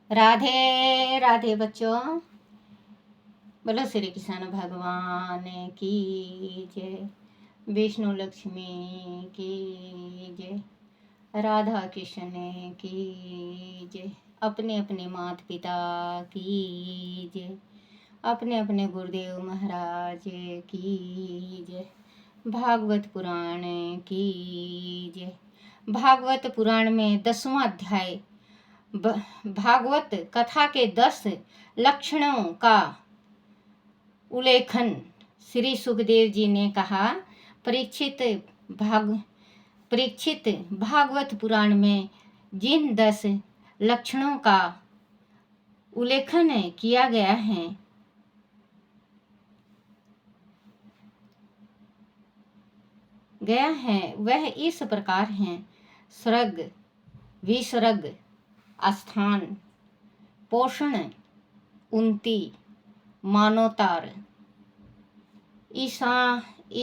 राधे राधे बच्चों। बोलो श्री कृष्ण भगवान की जय, विष्णु लक्ष्मी की जय, राधा कृष्ण की जय, अपने अपने माता पिता की जय, अपने अपने गुरुदेव महाराज की जय, भागवत पुराण की जय। भागवत पुराण में 10वां अध्याय भागवत कथा के 10 लक्षणों का उल्लेखन श्री सुखदेव जी ने कहा। परीक्षित भागवत पुराण में जिन 10 लक्षणों का उल्लेखन किया गया है वह इस प्रकार हैं। सर्ग, विसर्ग, स्थान, पोषण, उन्नति, मानोतार, ईशानु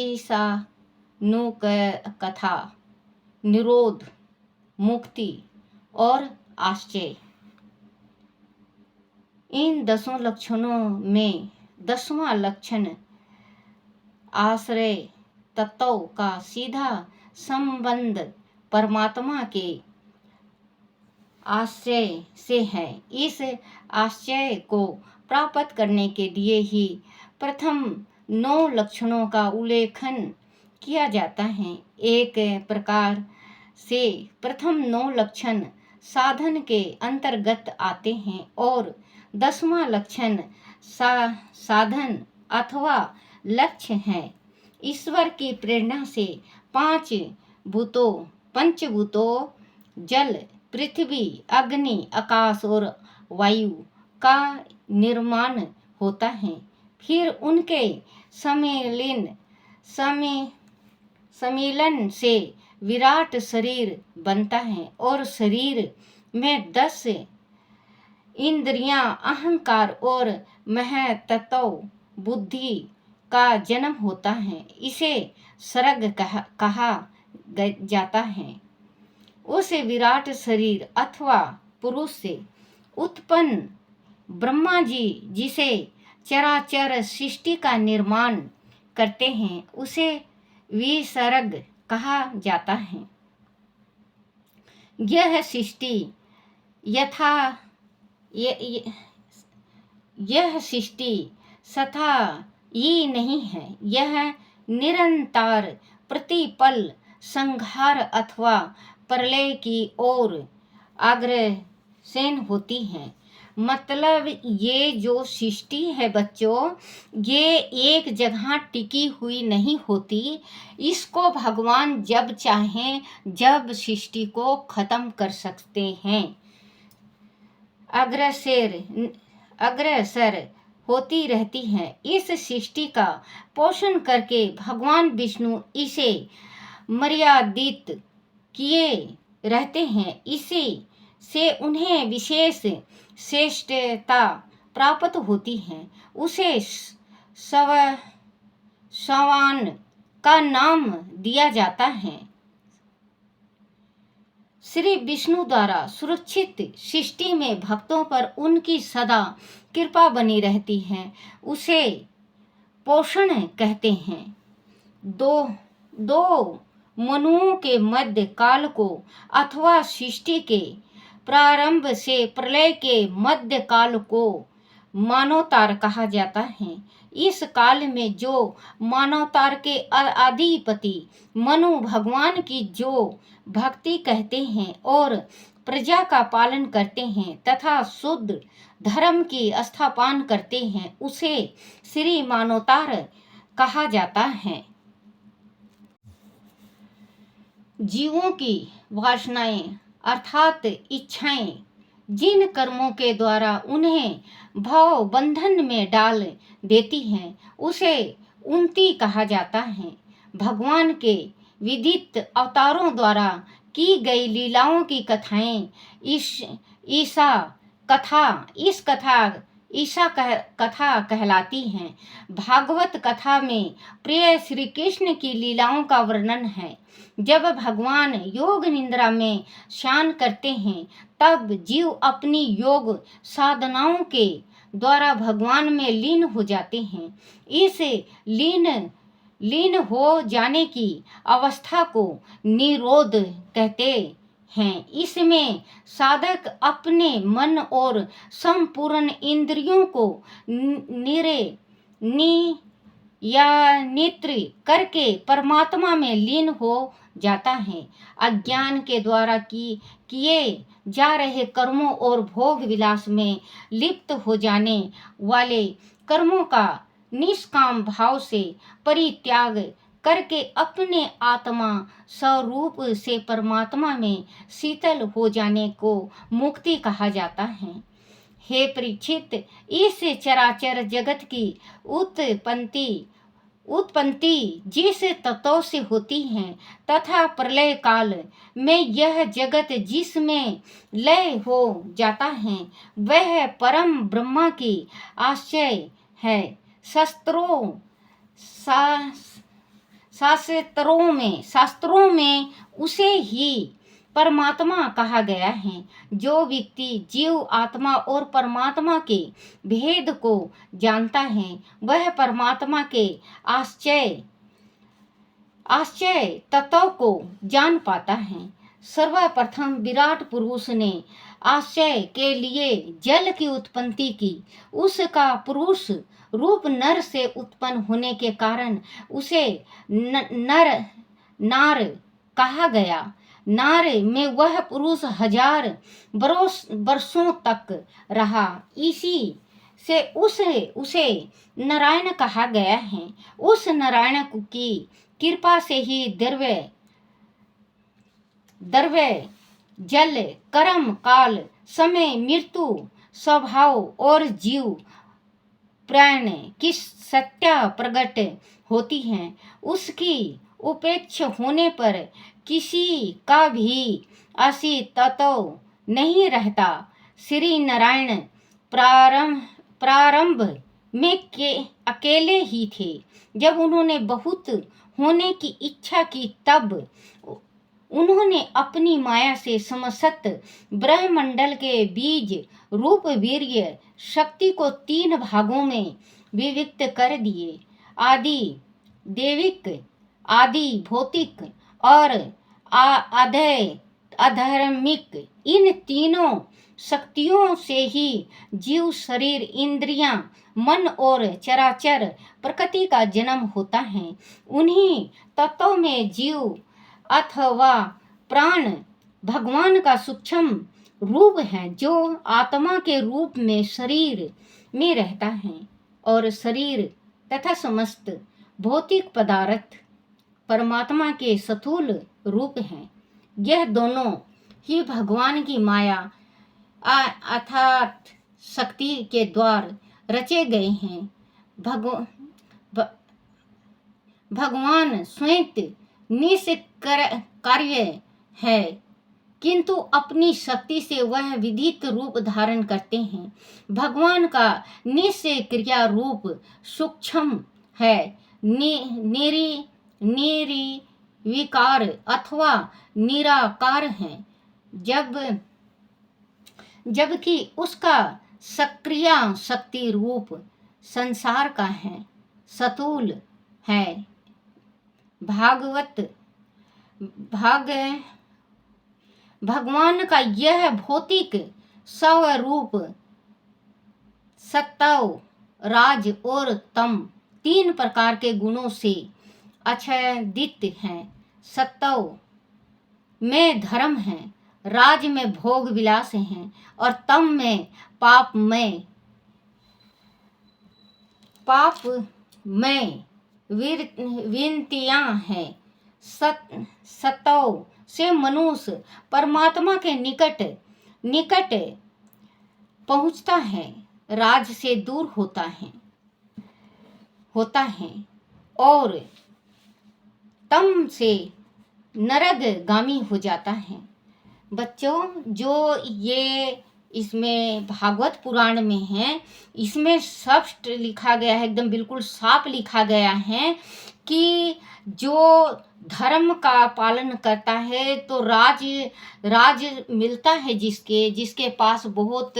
कथा, निरोध, मुक्ति और आश्चर्य। इन 10 लक्षणों में 10वां लक्षण आश्रय तत्व का सीधा संबंध परमात्मा के आश्रय से है। इस आश्रय को प्राप्त करने के लिए ही प्रथम 9 लक्षणों का उल्लेखन किया जाता है। एक प्रकार से प्रथम 9 लक्षण साधन के अंतर्गत आते हैं और 10वां लक्षण साधन अथवा लक्ष्य है। ईश्वर की प्रेरणा से पंचभूतों जल, पृथ्वी, अग्नि, आकाश और वायु का निर्माण होता है। फिर उनके सम्मिलन से विराट शरीर बनता है और शरीर में 10 इंद्रियां, अहंकार और महतत्व बुद्धि का जन्म होता है। इसे सर्ग कहा जाता है। उस विराट शरीर अथवा पुरुष से उत्पन्न ब्रह्मा जी जिसे चराचर सृष्टि का निर्माण करते हैं उसे विसर्ग कहा जाता है। यह सृष्टि स्थायी नहीं है। यह निरंतर प्रतिपल संहार अथवा प्रलय की ओर अग्रसर होती है। मतलब ये जो सृष्टि है बच्चों, ये एक जगह टिकी हुई नहीं होती। इसको भगवान जब चाहें जब सृष्टि को खत्म कर सकते हैं। अग्रसर होती रहती है। इस सृष्टि का पोषण करके भगवान विष्णु इसे मर्यादित किए रहते हैं। इसी से उन्हें विशेष श्रेष्ठता प्राप्त होती है। उसे सवान का नाम दिया जाता है। श्री विष्णु द्वारा सुरक्षित सृष्टि में भक्तों पर उनकी सदा कृपा बनी रहती है। उसे पोषण कहते हैं। दो मनुओं के मध्य काल को अथवा सृष्टि के प्रारंभ से प्रलय के मध्य काल को मानवतार कहा जाता है। इस काल में जो मानवतार के अधिपति मनु भगवान की जो भक्ति कहते हैं और प्रजा का पालन करते हैं तथा शुद्ध धर्म की स्थापना करते हैं उसे श्री मानवतार कहा जाता है। जीवों की वासनाएं अर्थात इच्छाएं जिन कर्मों के द्वारा उन्हें भव बंधन में डाल देती हैं उसे उन्नति कहा जाता है। भगवान के विदित अवतारों द्वारा की गई लीलाओं की कथाएं इस कथा ईशा कथा कहलाती हैं। भागवत कथा में प्रिय श्री कृष्ण की लीलाओं का वर्णन है। जब भगवान योग निद्रा में शयन करते हैं तब जीव अपनी योग साधनाओं के द्वारा भगवान में लीन हो जाते हैं। इस लीन हो जाने की अवस्था को निरोध कहते हैं। इसमें साधक अपने मन और संपूर्ण इंद्रियों को नियंत्रित करके परमात्मा में लीन हो जाता है। अज्ञान के द्वारा किए जा रहे कर्मों और भोग विलास में लिप्त हो जाने वाले कर्मों का निष्काम भाव से परित्याग करके अपने आत्मा स्वरूप से परमात्मा में शीतल हो जाने को मुक्ति कहा जाता है। हे परीक्षित, इस चराचर जगत की उत्पत्ति जिस तत्व से होती है तथा प्रलय काल में यह जगत जिसमें लय हो जाता है वह परम ब्रह्मा की आश्रय है। शास्त्रों में उसे ही परमात्मा कहा गया है। जो व्यक्ति जीव आत्मा और परमात्मा के भेद को जानता है वह परमात्मा के आश्चर्य तत्व को जान पाता है। सर्वप्रथम विराट पुरुष ने आश्चर्य के लिए जल की उत्पत्ति की। उसका पुरुष रूप नर से उत्पन्न होने के कारण उसे नार कहा गया। नार में वह पुरुष 1000 वर्षों तक रहा, इसी से उसे नारायण कहा गया है। उस नारायण की कृपा से ही द्रव्य जल कर्म काल समय मृत्यु स्वभाव और जीव प्राण की सत्ता प्रकट होती है। उसकी उपेक्षा होने पर किसी का भी अस्तित्व नहीं रहता। श्री नारायण प्रारंभ में अकेले ही थे। जब उन्होंने बहुत होने की इच्छा की तब उन्होंने अपनी माया से समस्त ब्रह्मंडल के बीज रूप वीर्य शक्ति को 3 भागों में विभक्त कर दिए। आदि देविक, आदि भौतिक और अधर्मिक। इन तीनों शक्तियों से ही जीव शरीर इंद्रियां मन और चराचर प्रकृति का जन्म होता है। उन्हीं तत्वों में जीव अथवा प्राण भगवान का सूक्ष्म रूप है जो आत्मा के रूप में शरीर में रहता है और शरीर तथा समस्त भौतिक पदार्थ परमात्मा के स्थूल रूप हैं। यह दोनों ही भगवान की माया अर्थात शक्ति के द्वारा रचे गए हैं। भगवान स्वयं निष्क्रिय है किंतु अपनी शक्ति से वह विधित रूप धारण करते हैं। भगवान का निष्क्रिय रूप सूक्ष्म है, निर्विकार अथवा निराकार है, जबकि उसका सक्रिय शक्ति रूप संसार का है, स्थूल है। भगवान का यह भौतिक स्वरूप सत्व, राज और तम 3 प्रकार के गुणों से आच्छादित है। सत्व में धर्म है, राज में भोग विलास है और तम में पाप में विनतियां हैं। सत्व से मनुष्य परमात्मा के निकट पहुंचता है, राज से दूर होता है और तम से नरकगामी हो जाता है। बच्चों, जो ये इसमें भागवत पुराण में है, इसमें स्पष्ट लिखा गया है, एकदम बिल्कुल साफ लिखा गया है कि जो धर्म का पालन करता है तो राज मिलता है, जिसके पास बहुत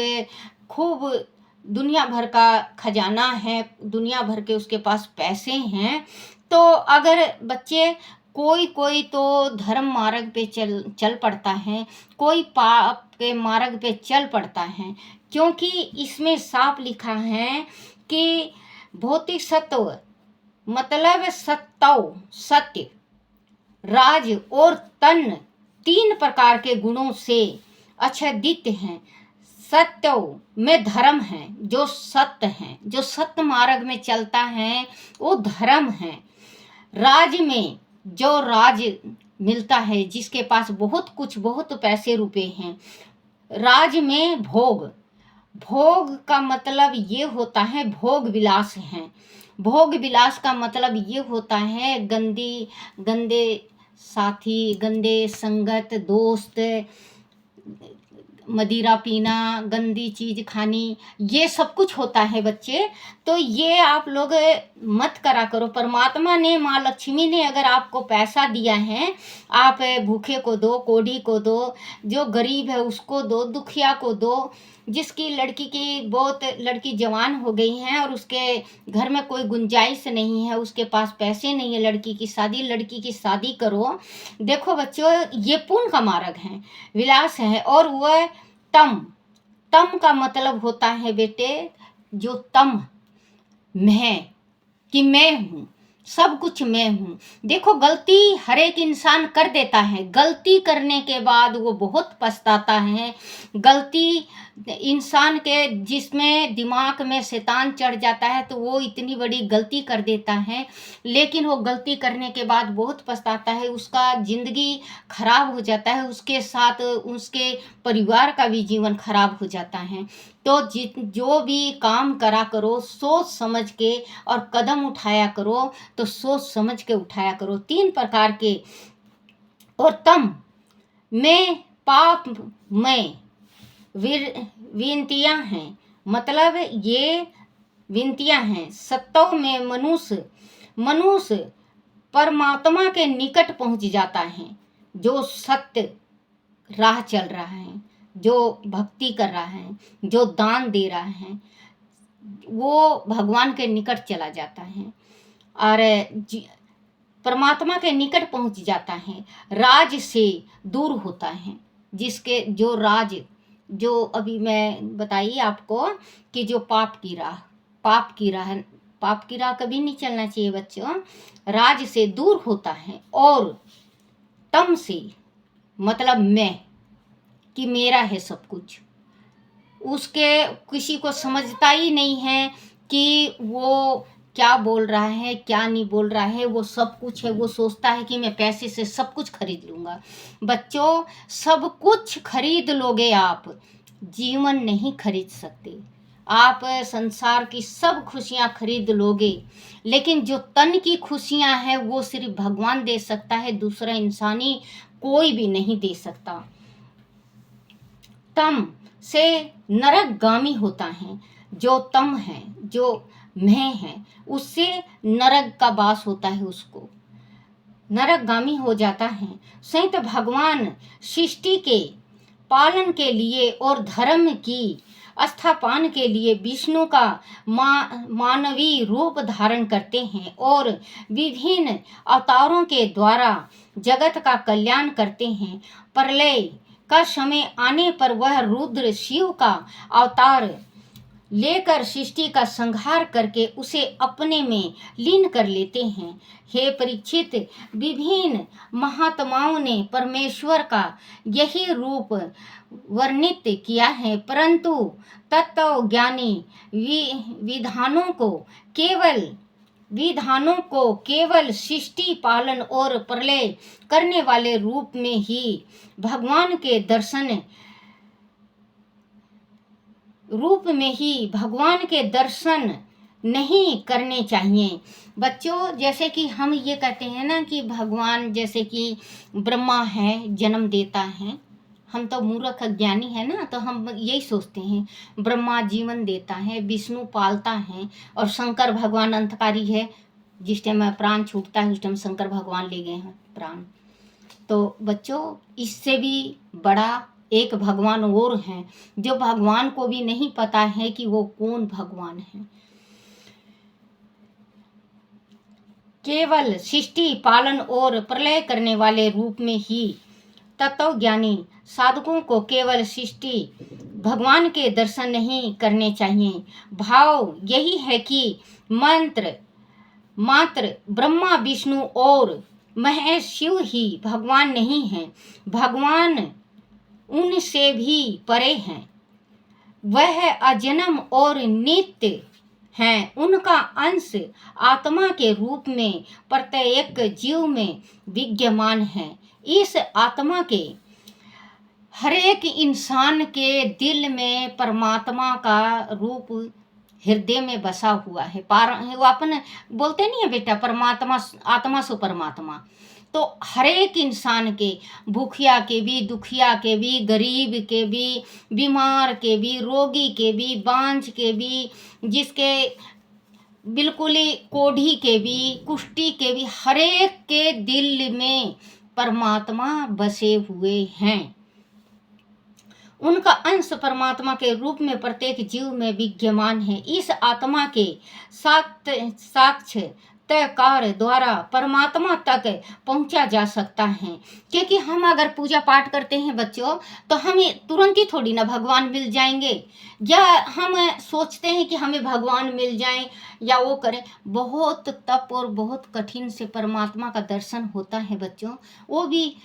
खूब दुनिया भर का खजाना है, दुनिया भर के उसके पास पैसे हैं। तो अगर बच्चे कोई तो धर्म मार्ग पे चल पड़ता है, कोई पाप के मार्ग पे चल पड़ता है, क्योंकि इसमें साफ लिखा है कि भौतिक सत्व मतलब सत्य, राज और तन 3 प्रकार के गुणों से आच्छादित हैं। सत्य में धर्म है, जो सत्य है, जो सत्य मार्ग में चलता है वो धर्म है। राज में जो राज मिलता है, जिसके पास बहुत कुछ, बहुत पैसे रुपए हैं। राज में भोग का मतलब ये होता है, भोग विलास है। भोग विलास का मतलब ये होता है गंदे साथी, गंदे संगत, दोस्त, मदिरा पीना, गंदी चीज खानी, ये सब कुछ होता है बच्चे। तो ये आप लोग मत करा करो। परमात्मा ने, माँ लक्ष्मी ने अगर आपको पैसा दिया है, आप भूखे को दो, कोढ़ी को दो, जो गरीब है उसको दो, दुखिया को दो। जिसकी लड़की जवान हो गई है और उसके घर में कोई गुंजाइश नहीं है, उसके पास पैसे नहीं है लड़की की शादी करो। देखो बच्चों, ये पुण्य का मार्ग है, विलास है। और वह तम का मतलब होता है बेटे, जो तम मैं, कि मैं हूँ, सब कुछ मैं हूँ। देखो, गलती हर एक इंसान कर देता है, गलती करने के बाद वो बहुत पछताता है। गलती इंसान के जिसमें दिमाग में शैतान चढ़ जाता है तो वो इतनी बड़ी गलती कर देता है, लेकिन वो गलती करने के बाद बहुत पछताता है, उसका ज़िंदगी खराब हो जाता है, उसके साथ उसके परिवार का भी जीवन खराब हो जाता है। तो जो भी काम करा करो सोच समझ के, और कदम उठाया करो तो सोच समझ के उठाया करो। 3 प्रकार के। और तम में पाप में विनतियाँ हैं, मतलब ये विनतियाँ हैं। सत्व में मनुष्य परमात्मा के निकट पहुंच जाता है। जो सत्य राह चल रहा है, जो भक्ति कर रहा है, जो दान दे रहा है, वो भगवान के निकट चला जाता है और परमात्मा के निकट पहुंच जाता है। राज से दूर होता है, जिसके जो राज, जो अभी मैं बताई आपको कि जो पाप की राह कभी नहीं चलना चाहिए बच्चों। राज से दूर होता है। और तम से मतलब मैं, कि मेरा है सब कुछ। उसके किसी को समझता ही नहीं है कि वो क्या बोल रहा है, क्या नहीं बोल रहा है, वो सब कुछ है। वो सोचता है कि मैं पैसे से सब कुछ खरीद लूँगा। बच्चों, सब कुछ खरीद लोगे आप, जीवन नहीं खरीद सकते। आप संसार की सब खुशियाँ खरीद लोगे, लेकिन जो तन की खुशियाँ हैं वो सिर्फ भगवान दे सकता है, दूसरा इंसानी कोई भी नहीं दे सकता। तम से नरकगामी होता है। जो तम है, जो मैं है, उससे नरक का वास होता है, उसको नरकगामी हो जाता है। संत भगवान सृष्टि के पालन के लिए और धर्म की स्थापना के लिए विष्णु का मानवीय रूप धारण करते हैं और विभिन्न अवतारों के द्वारा जगत का कल्याण करते हैं। प्रलय का समय आने पर वह रुद्र शिव का अवतार लेकर सृष्टि का संहार करके उसे अपने में लीन कर लेते हैं। हे परीक्षित, विभिन्न महात्माओं ने परमेश्वर का यही रूप वर्णित किया है, परंतु तत्वज्ञानी विधानों को केवल सृष्टि पालन और प्रलय करने वाले रूप में ही भगवान के दर्शन नहीं करने चाहिए। बच्चों, जैसे कि हम ये कहते हैं ना कि भगवान जैसे कि ब्रह्मा है, जन्म देता है, हम तो मूर्ख अज्ञानी है ना, तो हम यही सोचते हैं ब्रह्मा जीवन देता है, विष्णु पालता है और शंकर भगवान अंतकारी है। जिस टाइम प्राण छूटता है उस टाइम शंकर भगवान ले गए हैं प्राण। तो बच्चों, इससे भी बड़ा एक भगवान और हैं जो भगवान को भी नहीं पता है कि वो कौन भगवान है। केवल सृष्टि पालन और प्रलय करने वाले रूप में ही तत्वज्ञानी साधकों को केवल सृष्टि भगवान के दर्शन नहीं करने चाहिए। भाव यही है कि मात्र ब्रह्मा विष्णु और महेश शिव ही भगवान नहीं हैं, भगवान उनसे भी परे हैं। वह अजन्म और नित्य हैं। उनका अंश आत्मा के रूप में प्रत्येक जीव में विद्यमान है। इस आत्मा के हर एक इंसान के दिल में परमात्मा का रूप हृदय में बसा हुआ है। वो अपन बोलते नहीं है बेटा, परमात्मा आत्मा सो परमात्मा। तो हर एक इंसान के, भूखिया के भी, दुखिया के भी, गरीब के भी, बीमार के भी, रोगी के भी, बांझ के भी, जिसके बिल्कुल ही कोढ़ी के भी, कुष्ठी के भी, हर एक के दिल में परमात्मा बसे हुए हैं। उनका अंश परमात्मा के रूप में प्रत्येक जीव में विद्यमान है। इस आत्मा के साक्षात्कार द्वारा परमात्मा तक पहुंचा जा सकता है। क्योंकि हम अगर पूजा पाठ करते हैं बच्चों, तो हमें तुरंत ही थोड़ी ना भगवान मिल जाएंगे, या हम सोचते हैं कि हमें भगवान मिल जाए या वो करें। बहुत तप और बहुत कठिन से परमात्मा का दर्शन होता है बच्चों। वो भी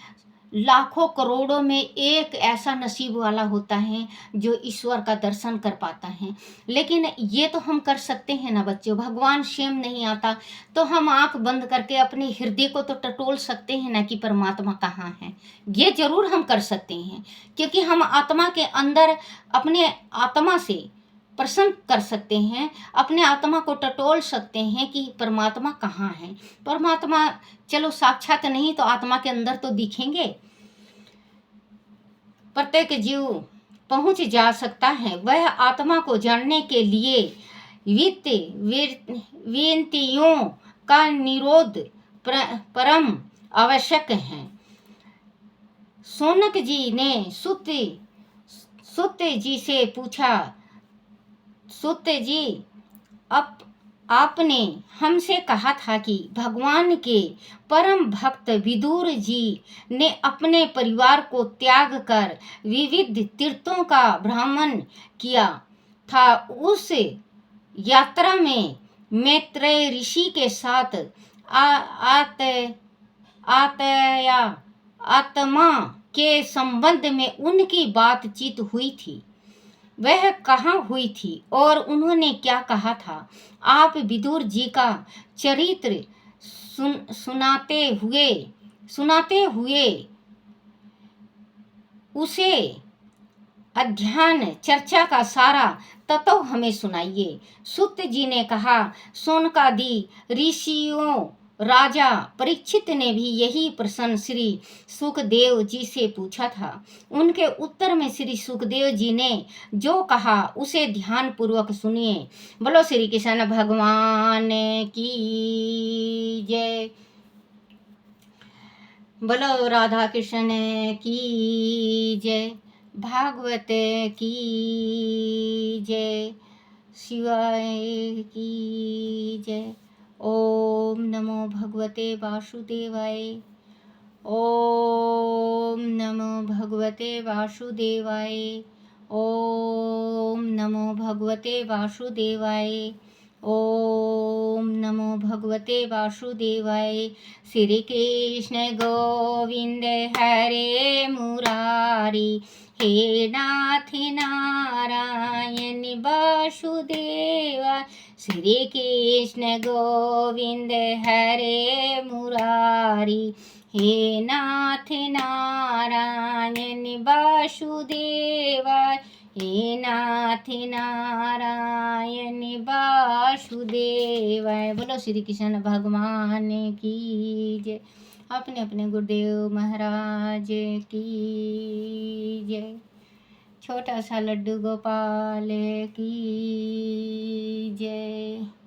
लाखों करोड़ों में एक ऐसा नसीब वाला होता है जो ईश्वर का दर्शन कर पाता है। लेकिन ये तो हम कर सकते हैं ना बच्चों, भगवान स्वयं नहीं आता तो हम आंख बंद करके अपने हृदय को तो टटोल सकते हैं ना कि परमात्मा कहाँ है। ये जरूर हम कर सकते हैं, क्योंकि हम आत्मा के अंदर अपने आत्मा से प्रसन्न कर सकते हैं, अपने आत्मा को टटोल सकते हैं कि परमात्मा कहाँ है। परमात्मा चलो साक्षात नहीं तो आत्मा के अंदर तो दिखेंगे। प्रत्येक जीव पहुंच जा सकता है। वह आत्मा को जानने के लिए विनतियों का निरोध परम आवश्यक है। सोनक जी ने सुत जी से पूछा, सुत जी, आपने हमसे कहा था कि भगवान के परम भक्त विदुर जी ने अपने परिवार को त्याग कर विविध तीर्थों का भ्रमण किया था। उस यात्रा में मैत्रेय ऋषि के साथ आत्मा के संबंध में उनकी बातचीत हुई थी। वह कहाँ हुई थी और उन्होंने क्या कहा था? आप विदुर जी का चरित्र सुनाते हुए उसे अध्ययन चर्चा का सारा तत्व हमें सुनाइए। सुत जी ने कहा, सोनकादि ऋषियों राजा परीक्षित ने भी यही प्रश्न श्री सुखदेव जी से पूछा था। उनके उत्तर में श्री सुखदेव जी ने जो कहा उसे ध्यान पूर्वक सुनिए। बोलो श्री कृष्ण भगवान की जय। बोलो राधा कृष्ण की जय। भागवत की जय। शिवाय की जय। ओम नमो भगवते वासुदेवाय। ओम नमो भगवते वासुदेवाय। ओम नमो भगवते वासुदेवाय। ओम नमो भगवते वासुदेवाय। श्री कृष्ण गोविंद हरे मुरारी, हे नाथ नारायण वासुदेवा। श्री कृष्ण गोविंद हरे मुरारी, हे नाथ नारायण वासुदेवा। हे नाथ नारायण वासुदेवा। वासुदेवाय। बोलो श्री कृष्ण भगवान की जय। अपने अपने गुरुदेव महाराज की जय। छोटा सा लड्डू गोपाल की जय।